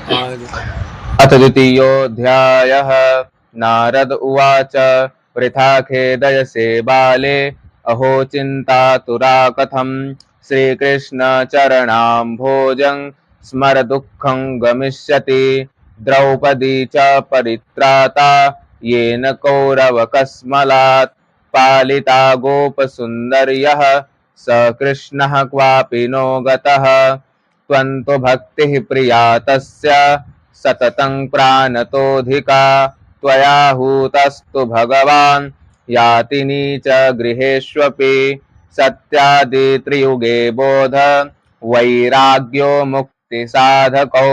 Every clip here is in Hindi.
अथ द्वितीयोऽध्यायः। नारद उवाच वृथा खेदयसे बाले अहो चिन्तातुरा कथं श्रीकृष्णचरणाम्भोजं स्मर दुःखं गमिष्यति। द्रौपदी च परित्राता येन कौरवकस्मलात् पालिता गोपसुन्दर्यः स कृष्णः क्वापि नो गतः। त्वन्तु भक्तिः प्रिया तस्य सततं प्राणतोऽधिका त्वया हूतस्तु भगवान् याति नीच गृहेष्वपि। सत्यादित्रियुगे बोध वैराग्यो मुक्तिसाधकौ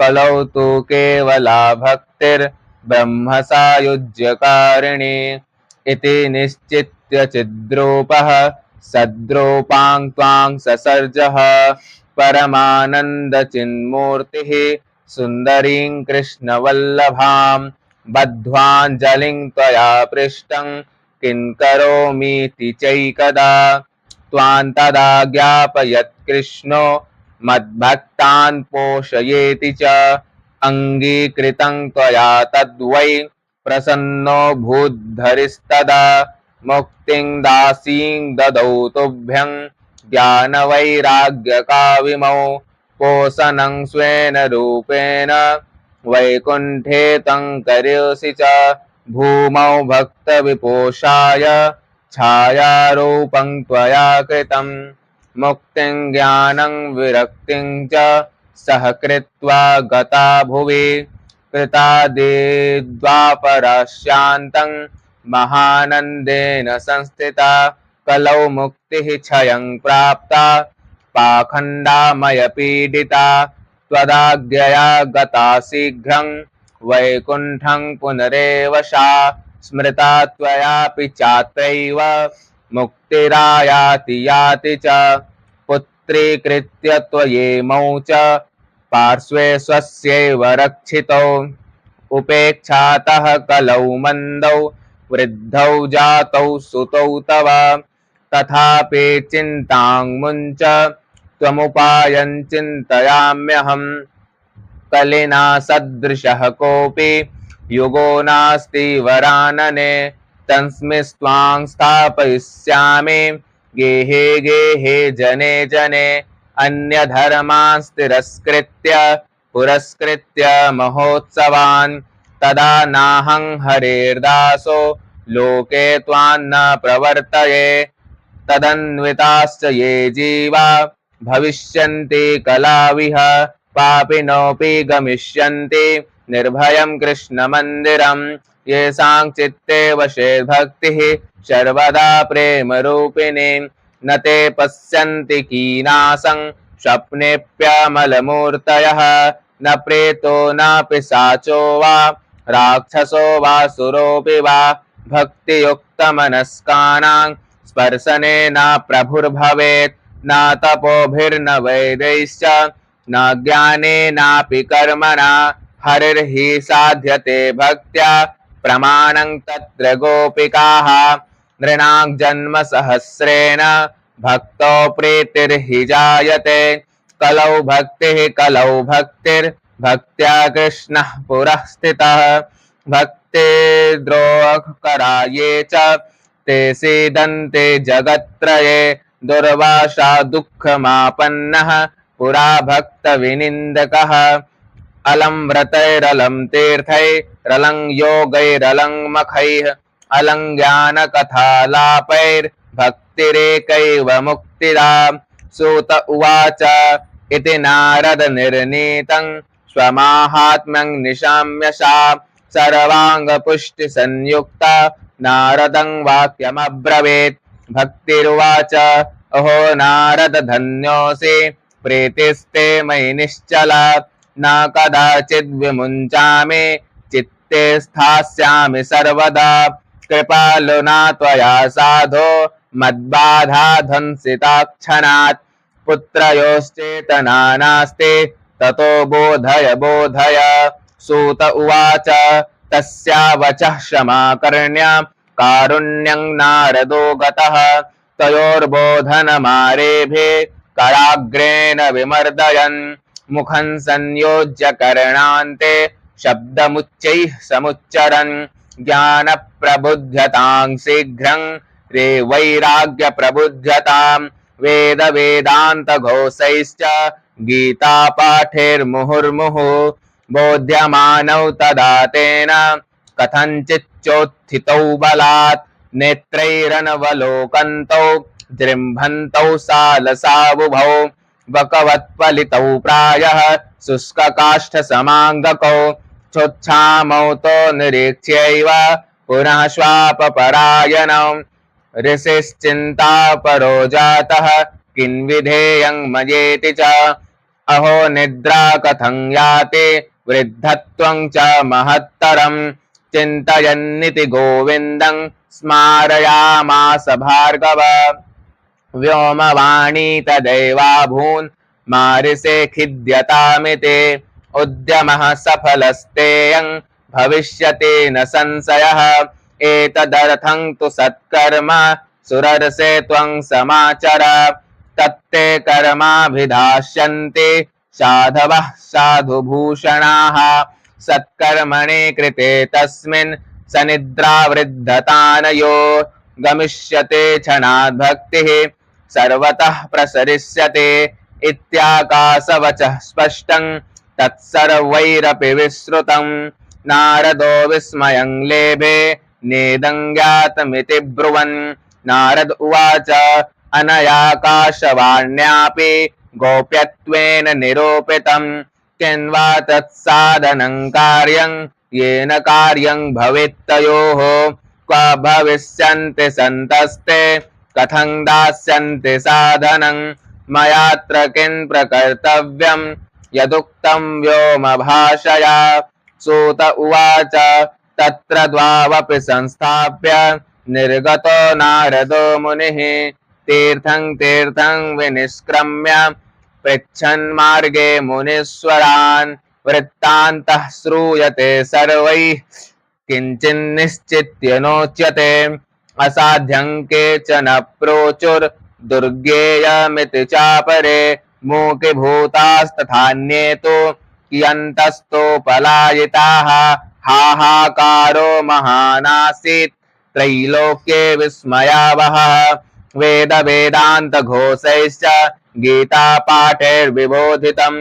कलौ तु केवला भक्तिर्ब्रह्म सायुज्यकारिणी इति निश्चित्य चिद्रूपः सद्रूपां त्वां ससर्जः परमानन्दचिन्मूर्तिः सुन्दरीं कृष्णवल्लभां बद्ध्वाञ्जलिं त्वया पृष्टं किं करोमीति चैकदा त्वां तदा ज्ञापयत् कृष्णो मद्भक्तान् पोषयेति च अङ्गीकृतं त्वया तद्वै प्रसन्नो भूद्धरिस्तदा मुक्तिं दासीं ददौ तुभ्यं ज्ञानवैराग्यकाविमौ पोषणं स्वेन रूपेण वैकुण्ठे तं करोषि च भूमौ भक्तविपोषाय छायारूपं त्वया कृतं मुक्तिं ज्ञानं विरक्तिं च सह कृत्वा गता भुवि कृतादिद्वापरस्यान्तं महानन्देन संस्थिता कलौ मुक्तिः क्षयं प्राप्ता पाखण्डामयपीडिता त्वदाज्ञया गता शीघ्रं वैकुण्ठं पुनरेव सा स्मृता त्वयापि चात्रैव मुक्तिरायाति याति च पुत्रीकृत्य त्वयेमौ च पार्श्वे स्वस्यैव रक्षितौ उपेक्षातः कलौ मन्दौ वृद्धौ जातौ सुतौ तव तथापि चिन्तां मुञ्च त्वमुपायं चिन्तयाम्यहम् कलिना सदृशः कोऽपि युगो नास्ति वरानने तस्मिस्त्वां स्थापयिष्यामि गेहे गेहे जने जने अन्यधर्मान् तिरस्कृत्य पुरस्कृत्य महोत्सवान् तदा नाहं हरेर्दासो लोके त्वान्न प्रवर्तये तदन्विताश्च ये जीवा भविष्यन्ति कलाविह पापिनोऽपि गमिष्यन्ति निर्भयं कृष्णमन्दिरं येषां चित्ते वशे भक्तिः सर्वदा प्रेमरूपिणी न ते पश्यन्ति कीनासं स्वप्नेऽप्यमलमूर्तयः न प्रेतो न पिशाचो वा राक्षसो वा सुरोऽपि वा भक्तियुक्तमनस्कानां स्पर्शनेन प्रभुर्भवेत् न तपोभिर्न वैदैश्च न ज्ञानेनापि कर्मणा हरिर्हि साध्यते भक्त्या प्रमाणं तत्र गोपिकाः नृणां जन्म सहस्रेण भक्तो प्रीतिर्हि जायते कलौ भक्तिर्भक्त्या कृष्णः पुरः स्थितः भक्तिद्रोहकरा ये च ते सीदन्ते जगत्त्रये दुर्वासा दुःखमापन्नः पुरा भक्तविनिन्दकः अलं व्रतैरलं तीर्थैरलं योगैरलं मखैः अलं ज्ञानकथालापैर्भक्तिरेकैव मुक्तिदा सूत उवाच इति नारद निर्णीतं स्वमाहात्म्यं निशाम्य सा सर्वाङ्गपुष्टिसंयुक्ता नारदं वाक्यमब्रवीत् भक्तिरुवाच अहो नारद धन्योऽसि प्रीतिस्ते मयि निश्चला न कदाचिद् विमुञ्चामि चित्ते स्थास्यामि सर्वदा कृपालुना त्वया साधो मद्बाधा ध्वंसिताक्षणात् पुत्रयोश्चेतना नास्ति ततो बोधय बोधय सूत उवाच तस्या वचः क्षमाकर्ण्य कारुण्यं नारदो गतः तयोर्बोधनमारेभे कराग्रेण विमर्दयन् मुखं संयोज्य कर्णान्ते शब्दमुच्चैः समुच्चरन् ज्ञानप्रबुध्यतां शीघ्रं रे वैराग्य प्रबुध्यतां वेद वेदांत घोषैश्च गीता पाठैर्मुहुर्मुहुः बोध्यमानौ तदा तेन कथञ्चिच्चोत्थितौ बलात् नेत्रैरनवलोकन्तौ जृम्भन्तौ सालसाबुभौ बकवत्पलितौ प्रायः शुष्ककाष्ठसमाङ्गकौ चोच्छामौ तो निरीक्ष्यैव पुनः श्वापपरायणौ ऋषिश्चिन्तापरो जातः किन्विधेयं मयेति च अहो निद्रा कथं याति वृद्धत्वं च महत्तरं चिन्तयन्निति गोविन्दं स्मारयामास भार्गव व्योमवाणी तदैवाभून् मारिसे खिद्यतामिते उद्यमः सफलस्तेयं भविष्यति न संशयः एतदर्थं तु सत्कर्म सुरर्षे त्वं समाचर तत्ते कर्माभिधास्यन्ते साधवः साधुभूषणाः सत्कर्मणे कृते तस्मिन् सनिद्रावृद्धतानयो गमिष्यते क्षणाद् भक्तिः सर्वतः प्रसरिष्यते इत्याकाशवचः स्पष्टं तत्सर्वैरपि विश्रुतं नारदो विस्मयं लेभे नेदं ज्ञातमिति ब्रुवन् नारद उवाच अनयाकाशवाण्यापि गोप्यत्वेन निरूपितं किन्वा तत्साधनं कार्यं येन कार्यं भवेत्तयोः क्व भविष्यन्ति सन्तस्ते कथं दास्यन्ति साधनं मयात्र किं प्रकर्तव्यं यदुक्तं व्योमभाषया सूत उवाच तत्र द्वावपि संस्थाप्य निर्गतो नारदो मुनिः तीर्थं तीर्थं विनिष्क्रम्य पृच्छन्मार्गे मुनीश्वरान् वृत्तान्तः श्रूयते सर्वैः किञ्चिन्निश्चित्य नोच्यते असाध्यं केचन प्रोचुर्दुर्गेयमिति चापरे मूकीभूतास्तथान्ये तु कियन्तस्तो पलायिताः हाहाकारो महानासीत् त्रैलोक्ये विस्मयावहः वेद वेदांत घोषैश्च गीता पाठैर्विबोधितं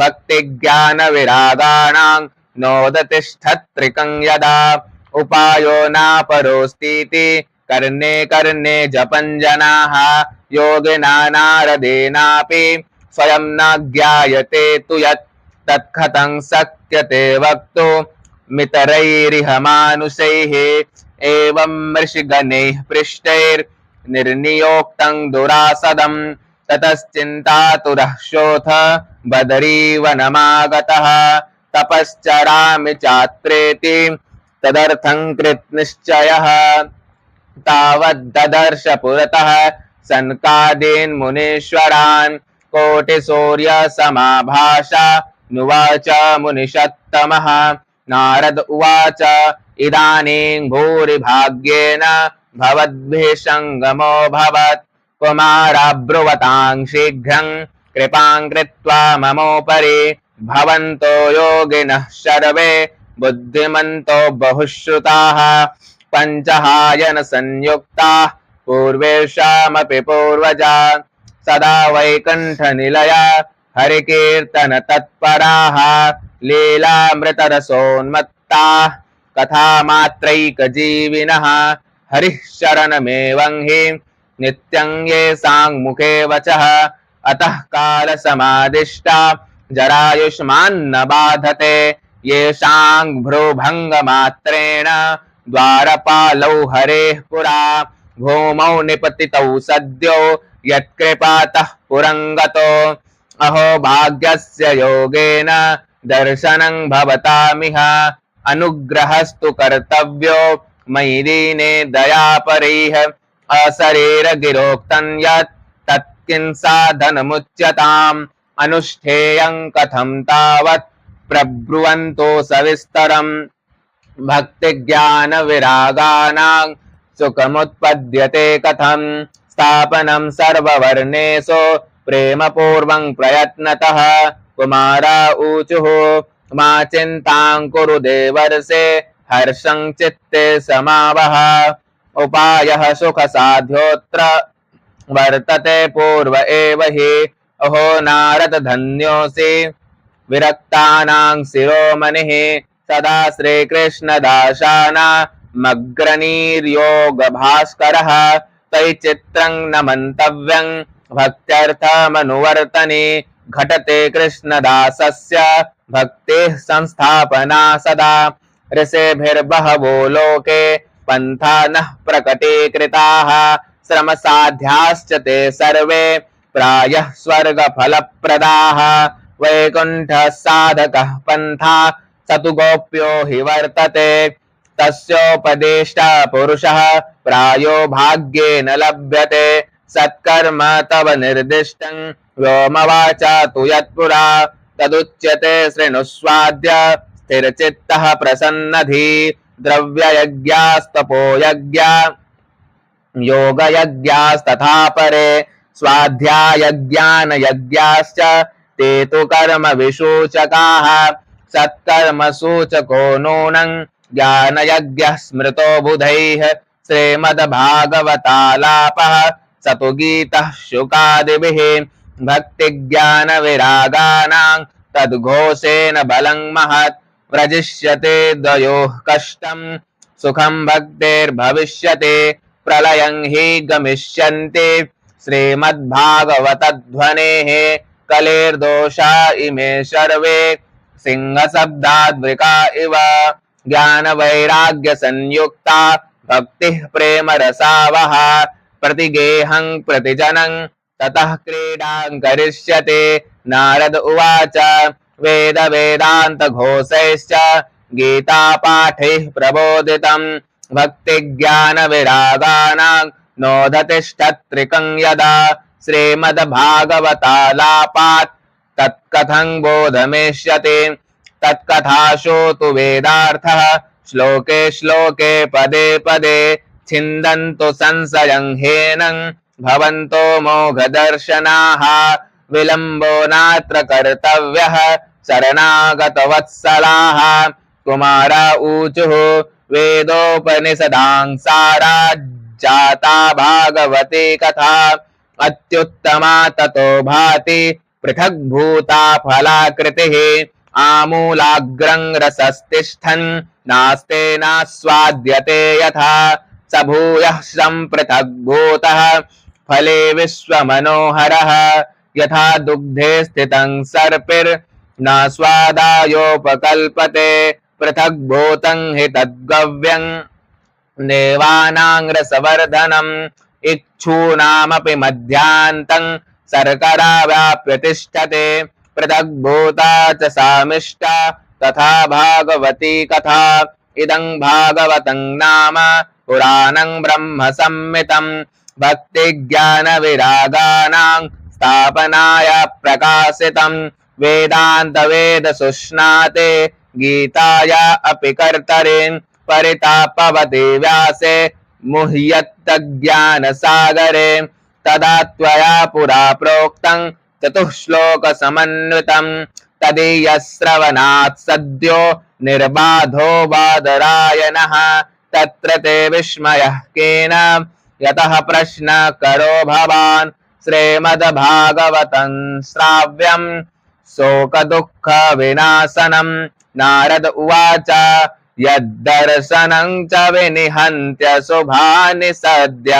भक्ति ज्ञान विरागाणां नोदतिष्ठत्रिकं यदा उपायो नापरोस्तीति कर्णे कर्णे जपं जनाः योगिना नारदेनापि स्वयं न ज्ञायते तु यत् तत्कथं शक्यते वक्तुं मितरैरिह मानुषैः एवं ऋषिगणैः पृष्टैर्निर्नियोक्तं दुरासदं ततश्चिन्तातुरः शोथ बदरीवनमागतः तपश्चरामि चात्रेति तदर्थं कृतनिश्चयः तावद्ददर्श पुरतः सनकादीन् मुनीश्वरान् कोटिसूर्यसमाभासा नुवाच मुनिषत्तमः नारद उवाच इदानीं भूरिभाग्येन भवद्भिः सङ्गमोऽभवत् कुमाराब्रुवतां शीघ्रं कृपां कृत्वा ममोपरि भवन्तो योगिनः सर्वे बुद्धिमन्तो बहुश्रुताः पञ्चहायन संयुक्ताः पूर्वेषामपि पूर्वजा सदा वैकुण्ठनिलया हरिकीर्तन तत्पराः लीलामृतरसोन्मत्ताः कथामात्रैकजीविनः हरिः शरणमेवं हि नित्यं येषां मुखे वचः अतः कालसमादिष्टा जरायुष्मान्न बाधते येषां भ्रूभङ्गमात्रेण द्वारपालौ हरेः पुरा भूमौ निपतितौ सद्यो यत्कृपातः पुरङ्गतो अहो भाग्यस्य योगेन दर्शनं भवतामिह अनुग्रहस्तु कर्तव्यो मयि दीने दयापरैः अशरीरगिरोक्तं यत् तत्किं साधनमुच्यताम् अनुष्ठेयं कथं तावत् प्रब्रुवन्तो सविस्तरम् भक्तिज्ञान विरागानां सुखमुत्पद्यते कथं स्थापनं सर्ववर्णेषु प्रेमपूर्वं प्रयत्नतः कुमारा ऊचुः मा चिन्तां कुरु देवर्षे हर्षं चित्ते समावह उपायः सुखसाध्योऽत्र वर्तते पूर्व एव हि अहो नारद धन्योऽसि विरक्तानां शिरोमणिः सदा श्रीकृष्णदाशानामग्रनीर्योगभास्करः तयि चित्रं न मन्तव्यं भक्त्यर्थमनुवर्तने घटते कृष्णदासस्य भक्तेः संस्थापना सदा ऋषिभिर्बहवो लोके पन्था नः प्रकटीकृताः श्रमसाध्याश्च ते सर्वे प्रायः स्वर्गफलप्रदाः वैकुण्ठ साधकः पन्था स तु गोप्यो हि वर्तते तस्योपदेष्टा पुरुषः प्रायो भाग्येन लभ्यते सत्कर्म तव निर्दिष्टं व्योमवाचा तु यत्पुरा तदुच्यते शृणुष्वाद्य स्थिरचित्तः प्रसन्नधी द्रव्ययज्ञास्तपोयज्ञा योगयज्ञास्तथा परे स्वाध्यायज्ञानयज्ञाश्च ते तु कर्म विसूचकाः सत्कर्म सूचको नूनं ज्ञानयज्ञः स्मृतो बुधैः श्रीमद्भागवतालापः स तु गीतः शुकादिभिः भक्तिज्ञानविरागानां तद्घोषेण बलं महत् व्रजिष्यते द्वयोः कष्टं सुखं भक्तेर्भविष्यति प्रलयं हि गमिष्यन्ति श्रीमद्भागवतध्वनेः कलेर्दोषा इमे सर्वे सिंहशब्दाद्वृका इव ज्ञानवैराग्यसंयुक्ता भक्तिः प्रेमरसावहा प्रतिगेहं प्रतिजनं ततः क्रीडां करिष्यते नारद उवाच वेद वेदान्तघोषैश्च गीतापाठैः प्रबोधितं भक्तिज्ञानविरागानां नोदतिष्ठत्रिकं यदा श्रीमद्भागवतालापात् तत्कथं बोधमेष्यति तत्कथाशो तु वेदार्थः श्लोके श्लोके पदे पदे छिन्दन्तु संशयं ह्येनं भवन्तो मोघदर्शनाः विलम्बो नात्र कर्तव्यः शरणागतवत्सलाः कुमारा ऊचुः वेदोपनिषदां सारा जाता भागवती कथा अत्युत्तमा ततो भाति पृथग्भूता फलाकृतिः आमूलाग्रं रसस्तिष्ठन् नास्ते नास्वाद्यते यथा स भूयः सम्पृथग्भूतः फले विश्वमनोहरः यथा दुग्धे स्थितं सर्पिर्न स्वादायोपकल्पते पृथग्भूतं हि तद्गव्यं देवानां रसवर्धनम् इक्षूणामपि मध्यान्तं शर्करा व्याप्य तिष्ठते पृथग्भूता च सामिष्टा तथा भागवती कथा इदं भागवतं नाम पुराणं ब्रह्म संहितं भक्तिज्ञानविरागानां स्थापनाय प्रकाशितं वेदान्त वेद सुष्णाते गीताया अपि कर्तरे परितापवते व्यासे मुह्यत्तज्ञानसागरे तदा त्वया पुरा प्रोक्तं चतुश्लोकसमन्वितं तदीयश्रवणात् सद्यो निर्बाधो बादरायणः तत्र ते विस्मयः केन यतः प्रश्नकरो भवान् श्रीमद्भागवतं श्राव्यं शोकदुःखविनाशनं नारद उवाच यद्दर्शनं च विनिहन्त्य शुभानि सद्य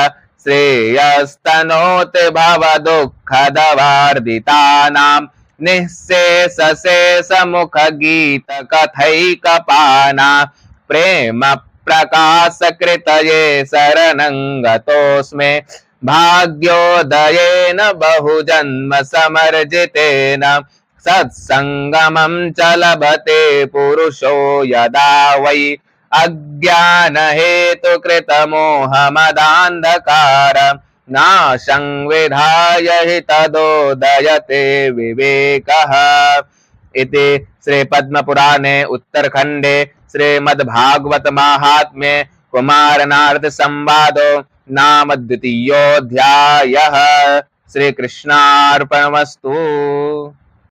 श्रेयस्तनोति भवदुःखदवार्दितानां निःशेषशेषमुखगीतकथैकपाना प्रेम प्रकाशकृतये शरणं गतोऽस्मि भाग्योदयेन बहुजन्म समर्जितेन सत्संगमं च लभते पुरुषो यदा वै अज्ञानहेतुकृतमोहमदान्धकार नाशं विधाय हि तदोदयते विवेकः। इति श्रीपद्मपुराणे उत्तरखण्डे श्रीमद्भागवत माहात्म्ये कुमार नारद संवादो नाम द्वितीयोऽध्यायः। श्रीकृष्णार्पणमस्तु।